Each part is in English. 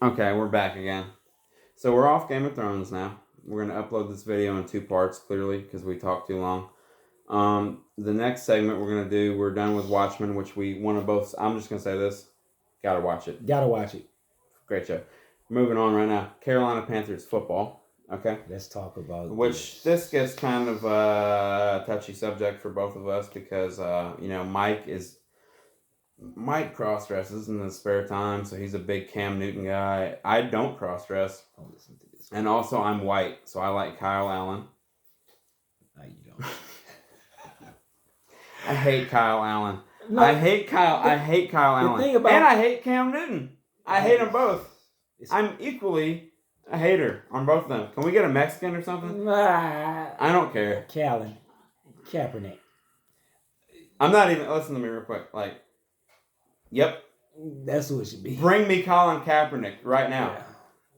Okay, we're back again. So we're off Game of Thrones now. We're going to upload this video in 2 parts, clearly, because we talked too long. The next segment we're going to do, we're done with Watchmen, which we want to both... I'm just going to say this. Gotta watch it. Gotta watch it. Great show. Moving on right now. Carolina Panthers football. Okay? Let's talk about this gets kind of a touchy subject for both of us because, Mike cross-dresses in his spare time, so he's a big Cam Newton guy. I don't cross-dress. Oh, listen to this. And also, I'm white, so I like Kyle Allen. No, you don't. I hate Kyle Allen. No, I hate Kyle Allen. And I hate Cam Newton. I hate them both. I'm equally a hater on both of them. Can we get a Mexican or something? I don't care. Kaepernick. I'm not even... Listen to me real quick. Yep. That's who it should be. Bring me Colin Kaepernick right now. Yeah,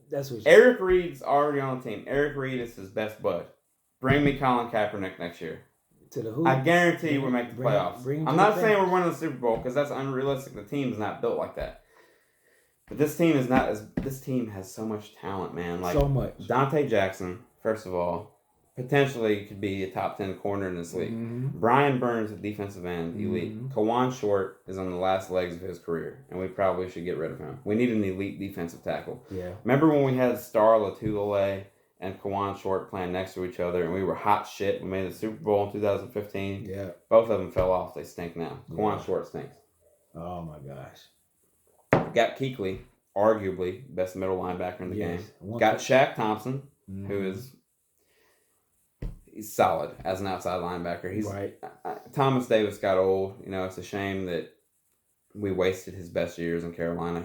that's what. Eric Reed's already on the team. Eric Reed is his best bud. Bring me Colin Kaepernick next year. To the who? I guarantee we'll make the playoffs. I'm not saying we're winning the Super Bowl because that's unrealistic. The team's not built like that. But this team is not as. This team has so much talent, man. So much. Dante Jackson, first of all, potentially could be a top 10 corner in this league. Mm-hmm. Brian Burns, a defensive end, elite. Mm-hmm. Kawan Short is on the last legs of his career, and we probably should get rid of him. We need an elite defensive tackle. Yeah. Remember when we had Star Latulele and Kawan Short playing next to each other, and we were hot shit? We made the Super Bowl in 2015. Yeah. Both of them fell off. They stink now. Kawan Short stinks. Oh, my gosh. Got Kuechly, arguably best middle linebacker in the game. Got Shaq Thompson, who is... He's solid as an outside linebacker. He's right. Thomas Davis got old. It's a shame that we wasted his best years in Carolina.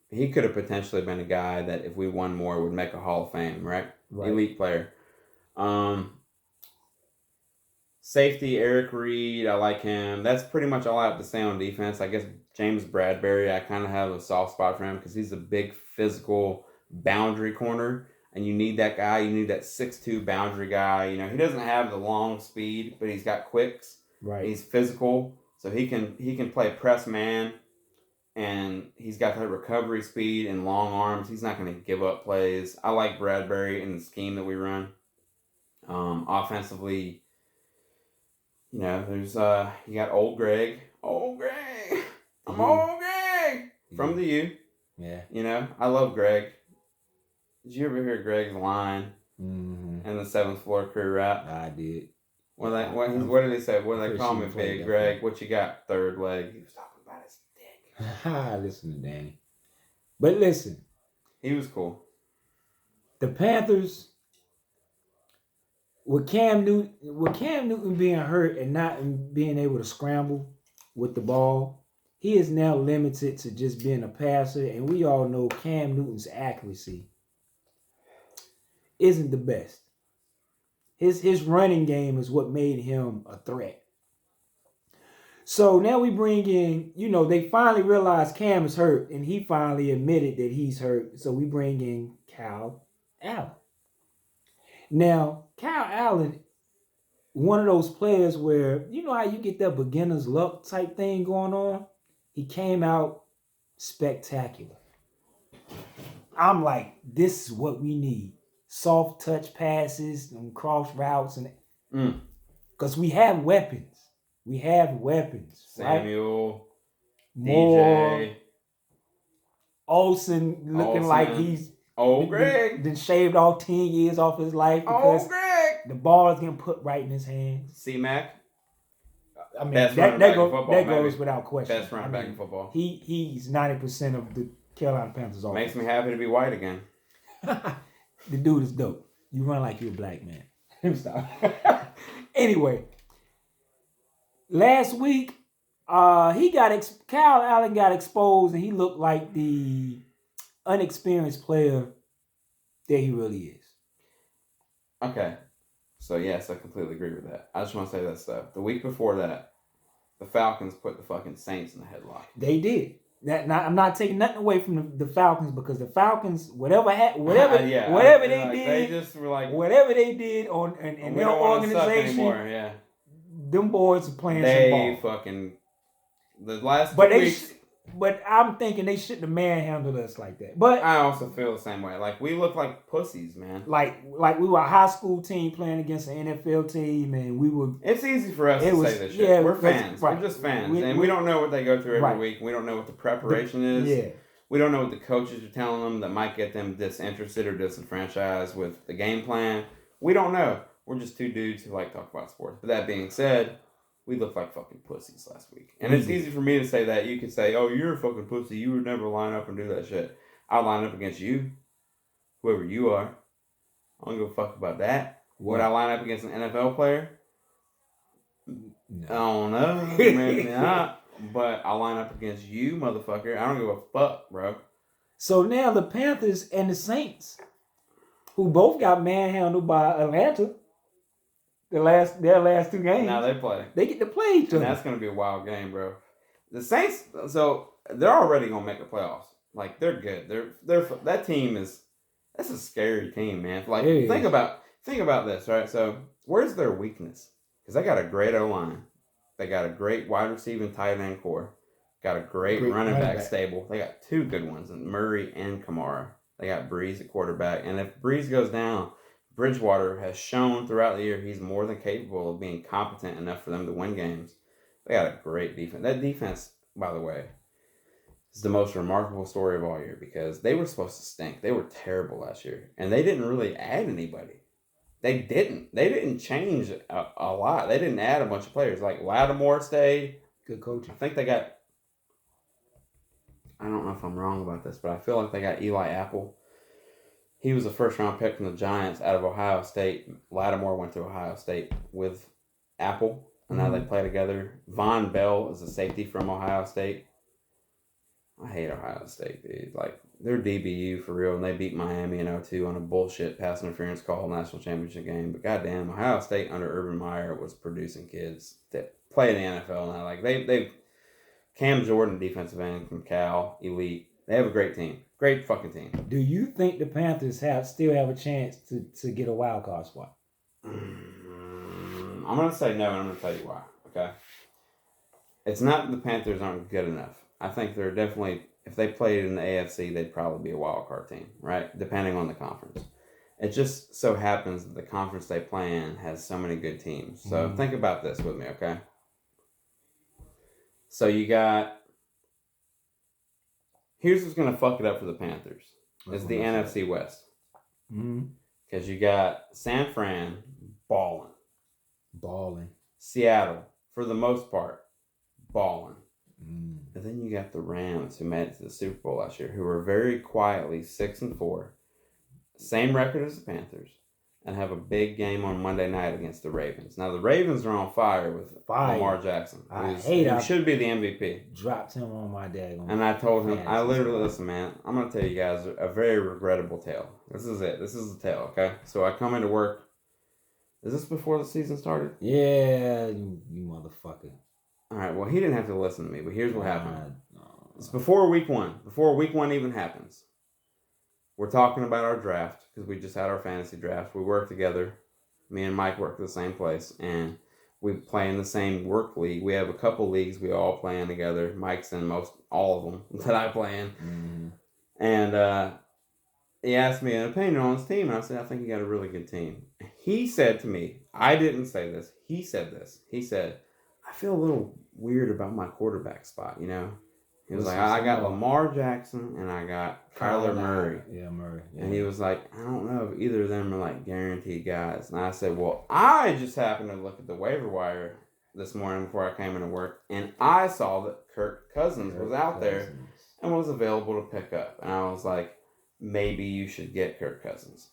He could have potentially been a guy that if we won more would make a Hall of Fame, right? Elite player. Safety, Eric Reed, I like him. That's pretty much all I have to say on defense. I guess James Bradbury, I kind of have a soft spot for him because he's a big physical boundary corner. And you need that guy. You need that 6'2" boundary guy. He doesn't have the long speed, but he's got quicks. Right. He's physical, so he can play press man, and he's got that recovery speed and long arms. He's not going to give up plays. I like Bradbury in the scheme that we run. Offensively, there's you got old Greg. Old Greg. I'm old Greg from the U. Yeah. I love Greg. Did you ever hear Greg's line in the 7th Floor Crew rap? I did. What did he say? What did they call me, Big Greg? What you got, third leg? He was talking about his dick. Listen to Danny. But listen. He was cool. The Panthers, with Cam Newton being hurt and not being able to scramble with the ball, he is now limited to just being a passer. And we all know Cam Newton's accuracy isn't the best. His running game is what made him a threat. So now we bring in, they finally realized Cam is hurt, and he finally admitted that he's hurt. So we bring in Kyle Allen. Now, Kyle Allen, one of those players where, how you get that beginner's luck type thing going on? He came out spectacular. I'm like, this is what we need. Soft touch passes and cross routes, and because we have weapons. Samuel, right? Moore, DJ, Olsen looking like he's Greg. Then shaved off 10 years off his life because Greg. The ball is getting put right in his hands. C-Mac. I mean, that goes without question. Best running back in football. He's 90% of the Carolina Panthers offense. Makes me happy to be white again. The dude is dope. You run like you're a black man. Stop. Anyway, last week, Kyle Allen got exposed, and he looked like the unexperienced player that he really is. Okay. So, yes, I completely agree with that. I just want to say that stuff. The week before that, the Falcons put the fucking Saints in the headlock. They did. I'm not taking nothing away from the Falcons because the Falcons, whatever they did, they just were like, whatever they did in their organization, them boys are playing some ball. The last 2 weeks, But I'm thinking they shouldn't have manhandled us like that. But I also feel the same way. Like we look like pussies, man. like we were a high school team playing against an NFL team, and we were. It's easy for us It to was- say this shit. yeah, We're that's- fans. right. We're just fans, We- and we- we don't know what they go through every Right. week. We don't know what the preparation is. Yeah. We don't know what the coaches are telling them that might get them disinterested or disenfranchised with the game plan. We don't know. We're just two dudes who like to talk about sports. But that being said, we looked like fucking pussies last week. And it's easy for me to say that. You could say, oh, you're a fucking pussy. You would never line up and do that shit. I'll line up against you, whoever you are. I don't give a fuck about that. Would I line up against an NFL player? No. I don't know. Maybe not. But I'll line up against you, motherfucker. I don't give a fuck, bro. So now the Panthers and the Saints, who both got manhandled by Atlanta, their last 2 games. Now they play. They get to play each And other. that's going to be a wild game, bro. The Saints, so they're already going to make the playoffs. Like, they're good. That team is, that's a scary team, man. Like, think about this, right? So, where's their weakness? Because they got a great O-line. They got a great wide receiver and tight end core. Got a great running back stable. They got 2 good ones, Murray and Kamara. They got Breeze at quarterback. And if Breeze goes down, Bridgewater has shown throughout the year he's more than capable of being competent enough for them to win games. They got a great defense. That defense, by the way, is the most remarkable story of all year because they were supposed to stink. They were terrible last year. And they didn't really add anybody. They didn't change a lot. They didn't add a bunch of players. Like Lattimore stayed. Good coaching. I think they got, I don't know if I'm wrong about this, but I feel like they got Eli Apple. He was a first-round pick from the Giants out of Ohio State. Lattimore went to Ohio State with Apple, and now they play together. Von Bell is a safety from Ohio State. I hate Ohio State, dude. Like, they're DBU for real, and they beat Miami in 0-2 on a bullshit pass interference call national championship game. But goddamn, Ohio State under Urban Meyer was producing kids that play in the NFL now. Like, they've Cam Jordan, defensive end from Cal, elite. They have a great team. Great fucking team. Do you think the Panthers still have a chance to get a wild card spot? I'm going to say no, and I'm going to tell you why. Okay? It's not that the Panthers aren't good enough. I think they're definitely, if they played in the AFC, they'd probably be a wild card team, right? Depending on the conference. It just so happens that the conference they play in has so many good teams. So think about this with me, okay? So you got, here's what's going to fuck it up for the Panthers. It's the NFC West. Because you got San Fran balling. Seattle, for the most part, balling. And then you got the Rams, who made it to the Super Bowl last year, who were very quietly 6-4, same record as the Panthers, and have a big game on Monday night against the Ravens. Now the Ravens are on fire with Lamar Jackson, who should be the MVP. Dropped him on my daggone. And I told him, I literally, listen, man, I'm going to tell you guys a very regrettable tale. This is it. This is the tale, okay? So I come into work. Is this before the season started? Yeah, you motherfucker. All right, well, he didn't have to listen to me, but here's what happened. It's before week 1. Before week 1 even happens. We're talking about our draft, because we just had our fantasy draft. We work together. Me and Mike work at the same place, and we play in the same work league. We have a couple leagues we all play in together. Mike's in all of them that I play in. And he asked me an opinion on his team, and I said, I think you got a really good team. He said to me, I didn't say this. He said this. He said, I feel a little weird about my quarterback spot, you know? He was like, I got Lamar Jackson and I got Kyler Murray. Yeah, Murray. Yeah. And he was like, I don't know if either of them are like guaranteed guys. And I said, well, I just happened to look at the waiver wire this morning before I came into work, and I saw that Kirk Cousins was out there and was available to pick up. And I was like, maybe you should get Kirk Cousins.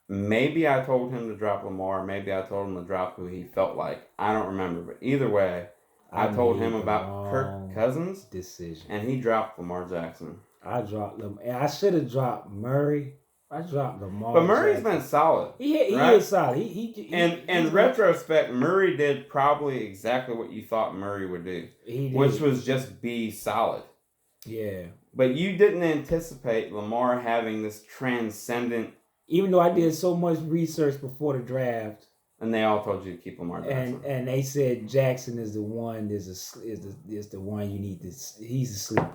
Maybe I told him to drop Lamar. Maybe I told him to drop who he felt like. I don't remember. But either way, I told him about Kirk Cousins decision, and he dropped Lamar Jackson. I dropped them. I should have dropped Murray. I dropped Lamar. But Murray's been solid. He is solid. In retrospect, Murray did probably exactly what you thought Murray would do, which was just be solid. Yeah. But you didn't anticipate Lamar having this transcendent. Even though I did so much research before the draft. And they all told you to keep Lamar Jackson. And they said Jackson is the one. Is the one you need to. He's a sleeper.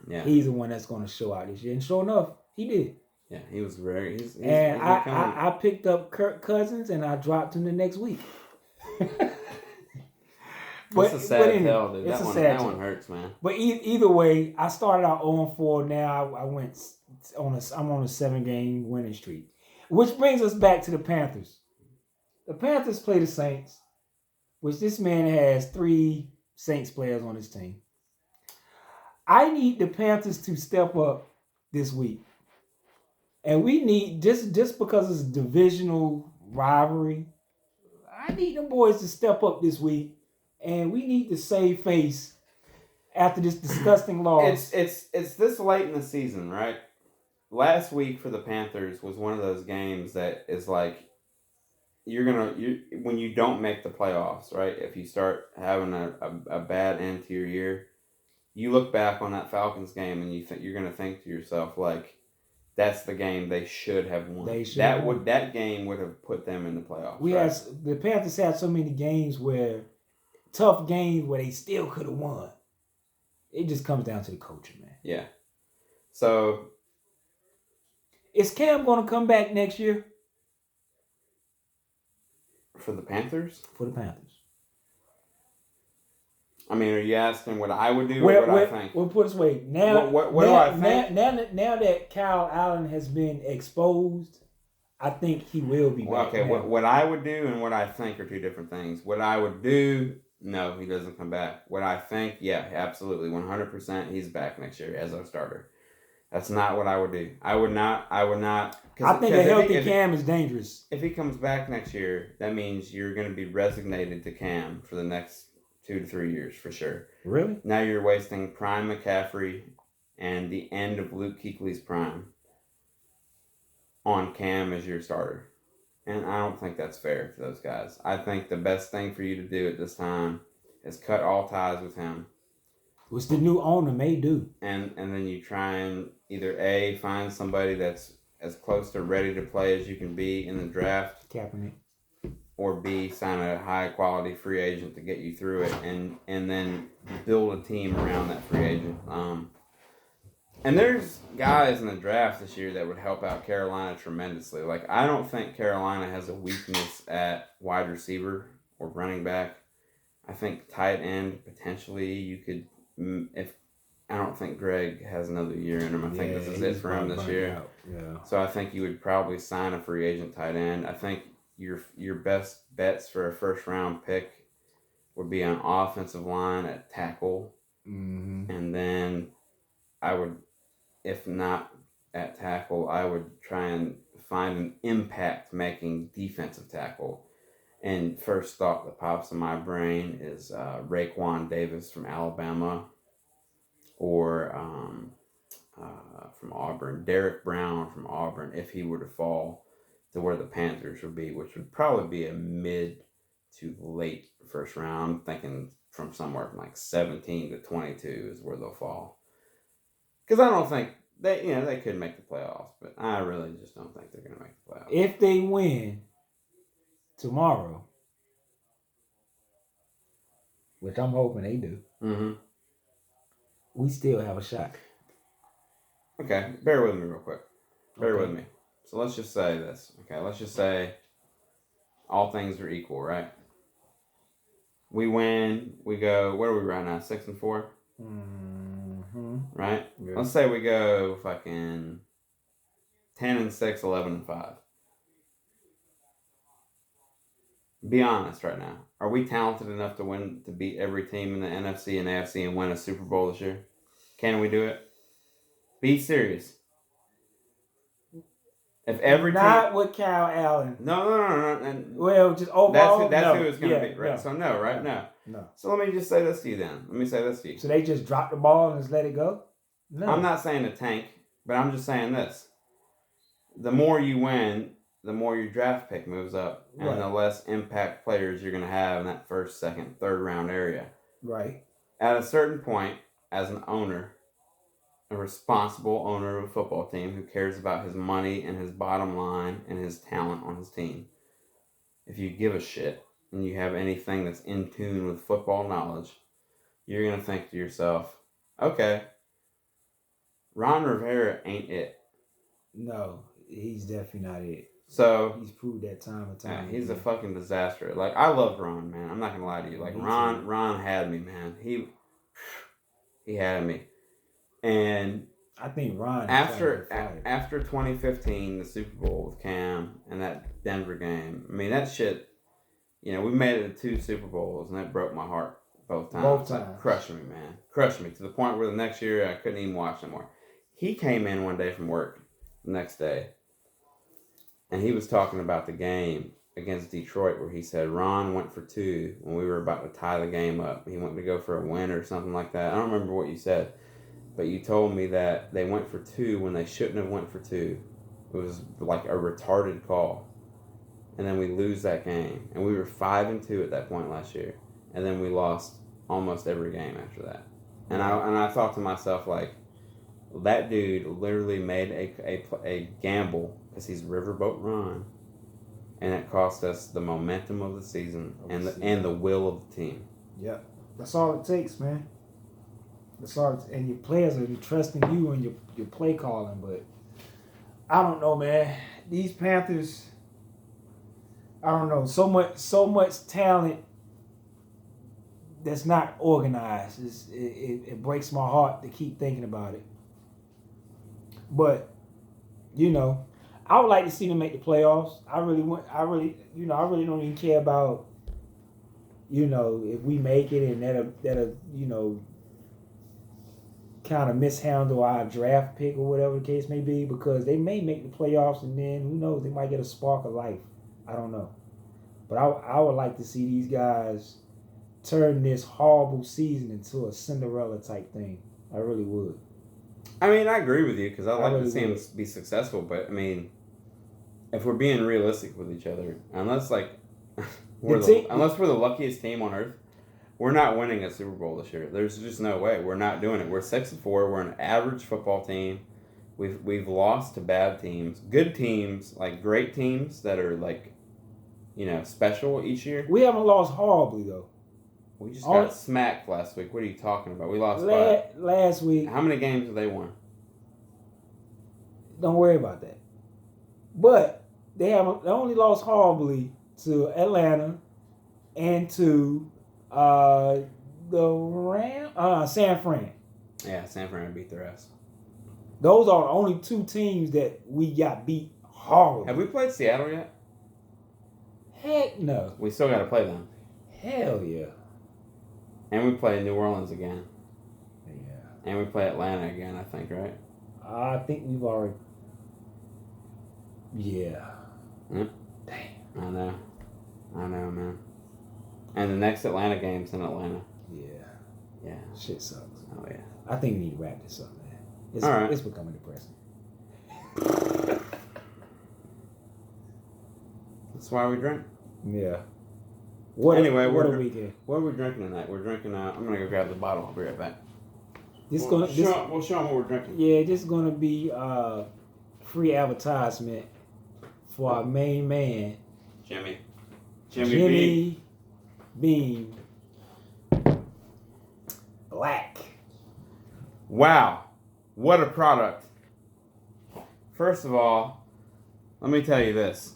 Yeah. He's the one that's going to show out this year. And sure enough, he did. Yeah, he was very. He's And becoming. I picked up Kirk Cousins and I dropped him the next week. It's a sad anyway, tale, dude. it's That one hurts, man. But either way, I started out 0-4. Now I went I'm on a 7-game winning streak, which brings us back to the Panthers. The Panthers play the Saints, which this man has 3 Saints players on his team. I need the Panthers to step up this week, and we need just because it's a divisional rivalry. I need them boys to step up this week, and we need to save face after this disgusting loss. It's this late in the season, right? Last week for the Panthers was one of those games that is like when you don't make the playoffs, right? If you start having a bad end to your year, you look back on that Falcons game and you're gonna think to yourself like, that's the game they should have won. That game would have put them in the playoffs. The Panthers had so many tough games where they still could have won. It just comes down to the coaching, man. Yeah. So is Cam going to come back next year? For the Panthers? For the Panthers. I mean, are you asking what I would do or what I think? Well, put it this way. Now, what do I think? Now that Kyle Allen has been exposed, I think he will be back. Okay, what I would do and what I think are two different things. What I would do, no, he doesn't come back. What I think, yeah, absolutely, 100%, he's back next year as our starter. That's not what I would do. I would not. I think a healthy Cam is dangerous. If he comes back next year, that means you're going to be resignated to Cam for the next 2 to 3 years for sure. Really? Now you're wasting prime McCaffrey and the end of Luke Kuechly's prime on Cam as your starter. And I don't think that's fair to those guys. I think the best thing for you to do at this time is cut all ties with him. Which the new owner may do. And then you try and either A, find somebody that's as close to ready to play as you can be in the draft. Kaepernick. Or B, sign a high-quality free agent to get you through it and then build a team around that free agent. And there's guys in the draft this year that would help out Carolina tremendously. Like, I don't think Carolina has a weakness at wide receiver or running back. I think tight end, potentially, you could, I don't think Greg has another year in him. I think this is it for him this year. Yeah. So I think you would probably sign a free agent tight end. I think your best bets for a first-round pick would be on offensive line at tackle. Mm-hmm. And then I would, if not at tackle, I would try and find an impact-making defensive tackle. And first thought that pops in my brain is Raekwon Davis from Alabama or from Auburn, Derek Brown from Auburn, if he were to fall to where the Panthers would be, which would probably be a mid to late first round, thinking from somewhere from like 17 to 22 is where they'll fall. Because I don't think they could make the playoffs, but I really just don't think they're going to make the playoffs. If they win tomorrow, which I'm hoping they do, we still have a shot. Okay, bear with me real quick. Bear with me. So let's just say this. Okay, let's just say all things are equal, right? We win. We go. Where are we right now? 6-4. Right. Yeah. Let's say we go fucking 10-6, 11-5. Be honest right now. Are we talented enough to beat every team in the NFC and AFC and win a Super Bowl this year? Can we do it? Be serious. If every not with Kyle Allen. No. And well, just overall. That's who it's going to be, right? No. So no, right? No. No. So let me just say this to you then. So they just drop the ball and just let it go? No. I'm not saying a tank, but I'm just saying this. The more you win, the more your draft pick moves up, and the less impact players you're going to have in that first, second, third round area. Right. At a certain point, as an owner, a responsible owner of a football team who cares about his money and his bottom line and his talent on his team, if you give a shit and you have anything that's in tune with football knowledge, you're going to think to yourself, okay, Ron Rivera ain't it. No, he's definitely not it. So He's proved that time and time. he's a again. fucking disaster. Like I loved Ron, man. I'm not gonna lie to you. Like Me Ron, too. Ron had me, man. He had me. And I think Ron is trying to get fired. after 2015, the Super Bowl with Cam and that Denver game. I mean that shit. You know, we made it to 2 Super Bowls, and that broke my heart both times. Both Like, times. crushed me, man. Crushed me to the point where the next year I couldn't even watch no more. He came in one day from work the next day, and he was talking about the game against Detroit where he said Ron went for 2 when we were about to tie the game up. He went to go for a win or something like that. I don't remember what you said, but you told me that they went for 2 when they shouldn't have went for 2. It was like a retarded call. And then we lose that game, and we were 5-2 at that point last year, and then we lost almost every game after that. And I thought to myself, like, that dude literally made a gamble because he's Riverboat Ron, and it cost us the momentum of the season and the will of the team. Yep, that's all it takes, man. That's all, and your players are trusting you and your play calling. But I don't know, man. These Panthers. I don't know, so much talent that's not organized. It breaks my heart to keep thinking about it. But you know, I would like to see them make the playoffs. I really don't even care about if we make it and that'll kind of mishandle our draft pick or whatever the case may be, because they may make the playoffs and then who knows, they might get a spark of life. I don't know. But I would like to see these guys turn this horrible season into a Cinderella type thing. I really would. I mean, I agree with you because I like really to see them be successful. But, I mean, if we're being realistic with each other, unless we're the luckiest team on earth, we're not winning a Super Bowl this year. There's just no way. We're not doing it. We're 6-4. We're an average football team. We've lost to bad teams. Good teams, like great teams that are like, special each year. We haven't lost horribly though. We just got smacked last week. What are you talking about? We lost last week. How many games have they won? Don't worry about that. But they only lost horribly to Atlanta and to San Fran. Yeah, San Fran beat their ass. Those are the only 2 teams that we got beat horribly. Have we played Seattle yet? Heck no. We still got to play them. Hell yeah. And we play New Orleans again. Yeah. And we play Atlanta again, I think, right? I think we've already. Yeah. Mm. Damn. I know, man. And the next Atlanta game's in Atlanta. Yeah. Yeah. Shit sucks. Oh, yeah. I think we need to wrap this up, man. All right. It's becoming depressing. That's why we drink. Yeah. What are we drinking tonight? We're drinking. I'm gonna go grab the bottle. I'll be right back. We'll show them what we're drinking. Yeah, this is gonna be free advertisement for our main man, Jimmy Beam Black. Wow, what a product! First of all, let me tell you this: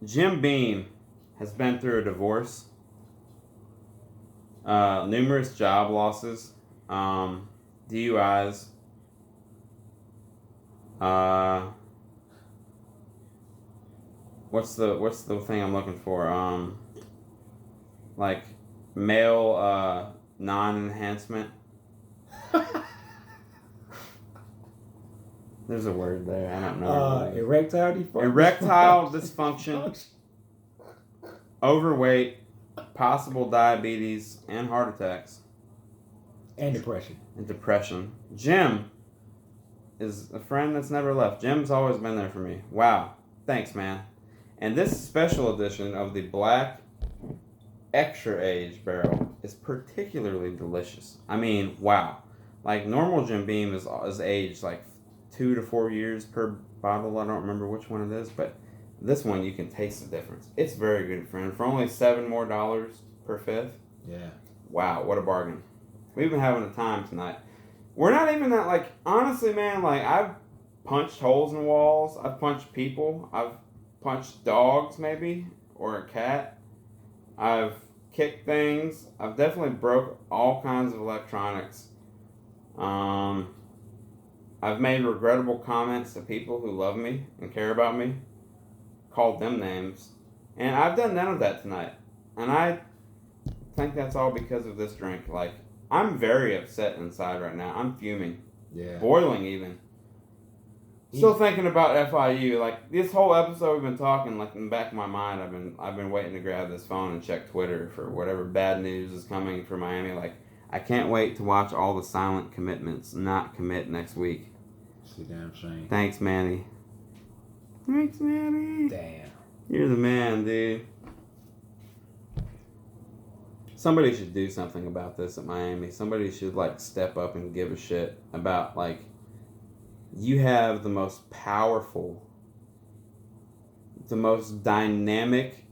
Jim Beam has been through a divorce, numerous job losses, DUIs, what's the thing I'm looking for? Like male non-enhancement. There's a word there. I don't know. Erectile dysfunction. Erectile dysfunction. Overweight, possible diabetes, and heart attacks. And depression. Jim is a friend that's never left. Jim's always been there for me. Wow. Thanks, man. And this special edition of the Black Extra Age barrel is particularly delicious. I mean, wow. Like, normal Jim Beam is aged like 2 to 4 years per bottle. I don't remember which one it is, but this one, you can taste the difference. It's very good, friend. For only $7 more per fifth. Yeah. Wow, what a bargain. We've been having a time tonight. We're not even that, like, honestly, man, like, I've punched holes in walls. I've punched people. I've punched dogs, maybe, or a cat. I've kicked things. I've definitely broke all kinds of electronics. Um, I've made regrettable comments to people who love me and care about me, called them names. And I've done none of that tonight. And I think that's all because of this drink. Like, I'm very upset inside right now. I'm fuming. Yeah. Boiling even. Still thinking about FIU. Like, this whole episode we've been talking, like, in the back of my mind, I've been waiting to grab this phone and check Twitter for whatever bad news is coming for Miami. Like, I can't wait to watch all the silent commitments not commit next week. It's a damn shame. Thanks, Manny. Thanks, Manny. Damn. You're the man, dude. Somebody should do something about this at Miami. Somebody should, like, step up and give a shit about, like, you have the most powerful, the most dynamic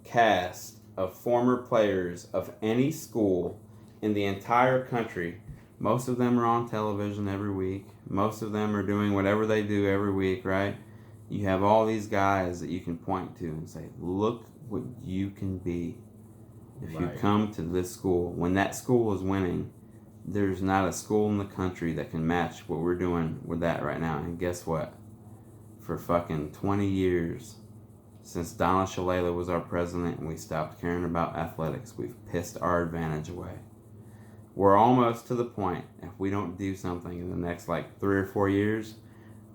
cast of former players of any school in the entire country. Most of them are on television every week. Most of them are doing whatever they do every week, right? You have all these guys that you can point to and say, look what you can be if you come to this school. When that school is winning, there's not a school in the country that can match what we're doing with that right now. And guess what? For fucking 20 years, since Donna Shalala was our president and we stopped caring about athletics, we've pissed our advantage away. We're almost to the point, if we don't do something in the next like 3 or 4 years,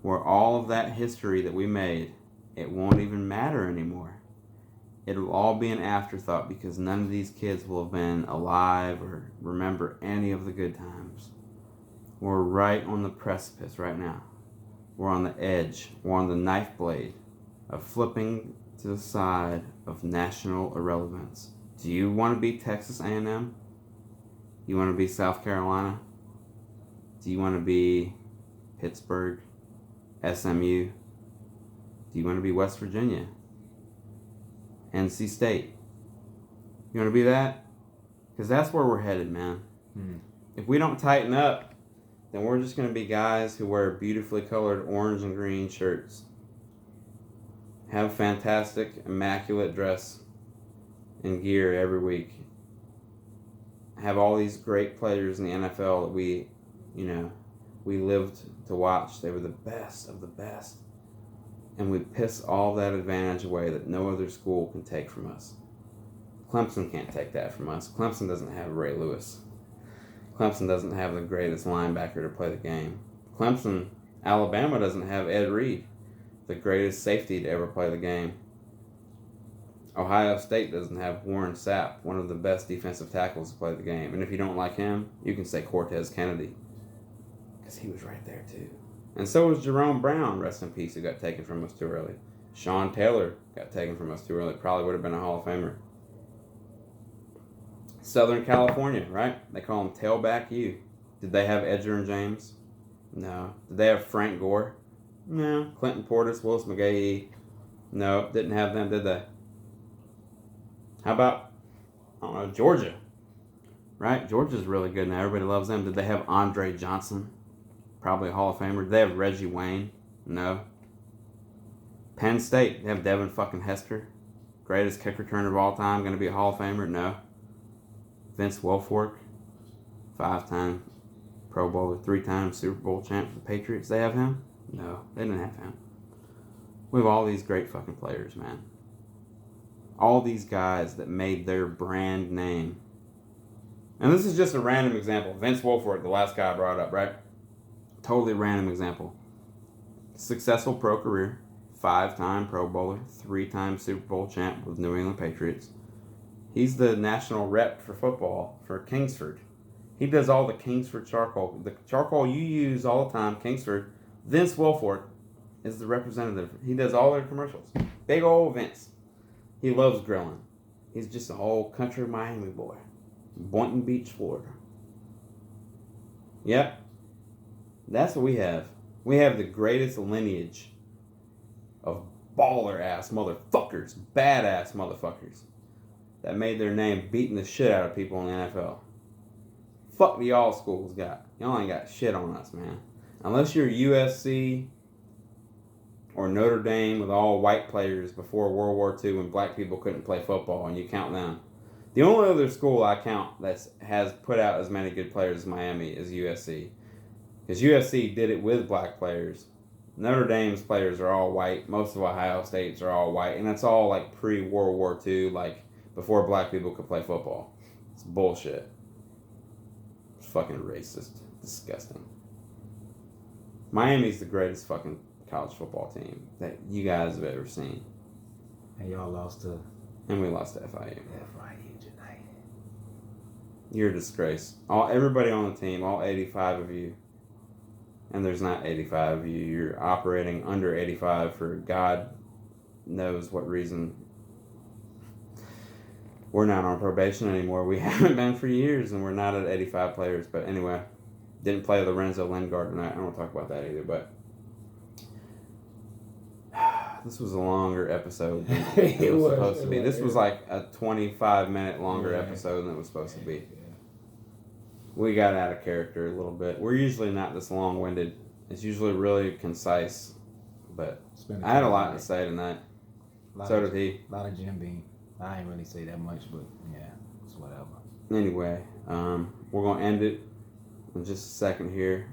where all of that history that we made, it won't even matter anymore. It'll all be an afterthought because none of these kids will have been alive or remember any of the good times. We're right on the precipice right now. We're on the edge. We're on the knife blade of flipping to the side of national irrelevance. Do you want to be Texas A&M? You want to be South Carolina? Do you want to be Pittsburgh, SMU? Do you want to be West Virginia? NC State. You want to be that? Because that's where we're headed, man. If we don't tighten up, then we're just going to be guys who wear beautifully colored orange and green shirts. Have fantastic, immaculate dress and gear every week. Have all these great players in the NFL that we lived to watch. They were the best of the best. And we piss all that advantage away that no other school can take from us. Clemson can't take that from us. Clemson doesn't have Ray Lewis. Clemson doesn't have the greatest linebacker to play the game. Alabama doesn't have Ed Reed, the greatest safety to ever play the game. Ohio State doesn't have Warren Sapp, one of the best defensive tackles to play the game. And if you don't like him, you can say Cortez Kennedy, because he was right there too. And so was Jerome Brown, rest in peace, who got taken from us too early. Sean Taylor got taken from us too early. Probably would have been a Hall of Famer. Southern California, right? They call him Tailback U. Did they have Edger and James? No. Did they have Frank Gore? No. Clinton Portis, Willis McGahee? No. Didn't have them, did they? How about, Georgia? Right? Georgia's really good now. Everybody loves them. Did they have Andre Johnson? Probably a Hall of Famer. Did they have Reggie Wayne? No. Penn State, they have Devin fucking Hester. Greatest kick returner of all time. Going to be a Hall of Famer? No. Vince Wilfork, 5-time Pro Bowler, 3-time Super Bowl champ for the Patriots. They have him? No, they didn't have him. We have all these great fucking players, man. All these guys that made their brand name. And this is just a random example. Vince Wilfork, the last guy I brought up, right? Totally random example. Successful pro career, 5-time Pro Bowler, 3-time Super Bowl champ with New England Patriots. He's the national rep for football for Kingsford. He does all the Kingsford charcoal. The charcoal you use all the time, Kingsford. Vince Wilfork is the representative. He does all their commercials. Big old Vince. He loves grilling. He's just a whole country Miami boy. Boynton Beach, Florida. Yep. That's what we have. We have the greatest lineage of baller-ass motherfuckers. Badass motherfuckers. That made their name beating the shit out of people in the NFL. Fuck the all schools got. Y'all ain't got shit on us, man. Unless you're USC or Notre Dame with all white players before World War II when black people couldn't play football, and you count them. The only other school I count that has put out as many good players as Miami is USC. Because USC did it with black players. Notre Dame's players are all white. Most of Ohio State's are all white. And it's all like pre-World War II, like before black people could play football. It's bullshit. It's fucking racist. Disgusting. Miami's the greatest fucking college football team that you guys have ever seen. And y'all lost to And we lost to FIU. FIU tonight. You're a disgrace. Everybody on the team, all 85 of you. And there's not 85 of you. You're operating under 85 for God knows what reason. We're not on probation anymore. We haven't been for years, and we're not at 85 players. But anyway, didn't play Lorenzo Lingard tonight. I don't want to talk about that either. But this was a longer episode than it was supposed to be. This was like a 25-minute longer episode than it was supposed to be. We got out of character a little bit. We're usually not this long-winded. It's usually really concise. But I had a lot to say tonight. So did he. A lot of Jim Beam. I ain't really say that much, but yeah, it's whatever. Anyway, we're going to end it in just a second here.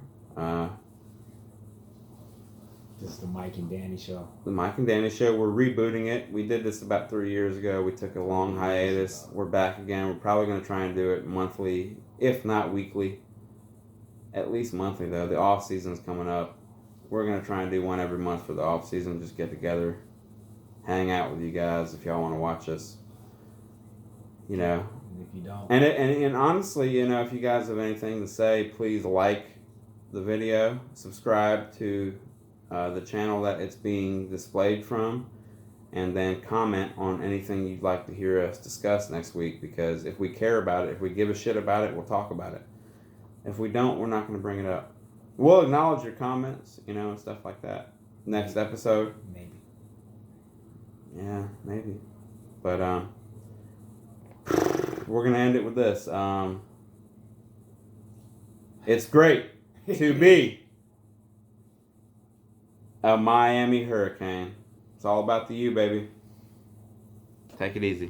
This is the Mike and Danny show. The Mike and Danny show. We're rebooting it. We did this about 3 years ago. We took a long hiatus. We're back again. We're probably going to try and do it monthly, if not weekly. At least monthly, though. The off season's coming up. We're going to try and do one every month for the off season. Just get together, hang out with you guys if y'all want to watch us. You know. And if you don't. And honestly, you know, if you guys have anything to say, please like the video, subscribe to the channel that it's being displayed from, and then comment on anything you'd like to hear us discuss next week, because if we care about it, if we give a shit about it, we'll talk about it. If we don't, we're not going to bring it up. We'll acknowledge your comments, you know, and stuff like that. Next episode. Maybe. Yeah, maybe. But we're going to end it with this. It's great to be a Miami Hurricane. It's all about the U, baby. Take it easy.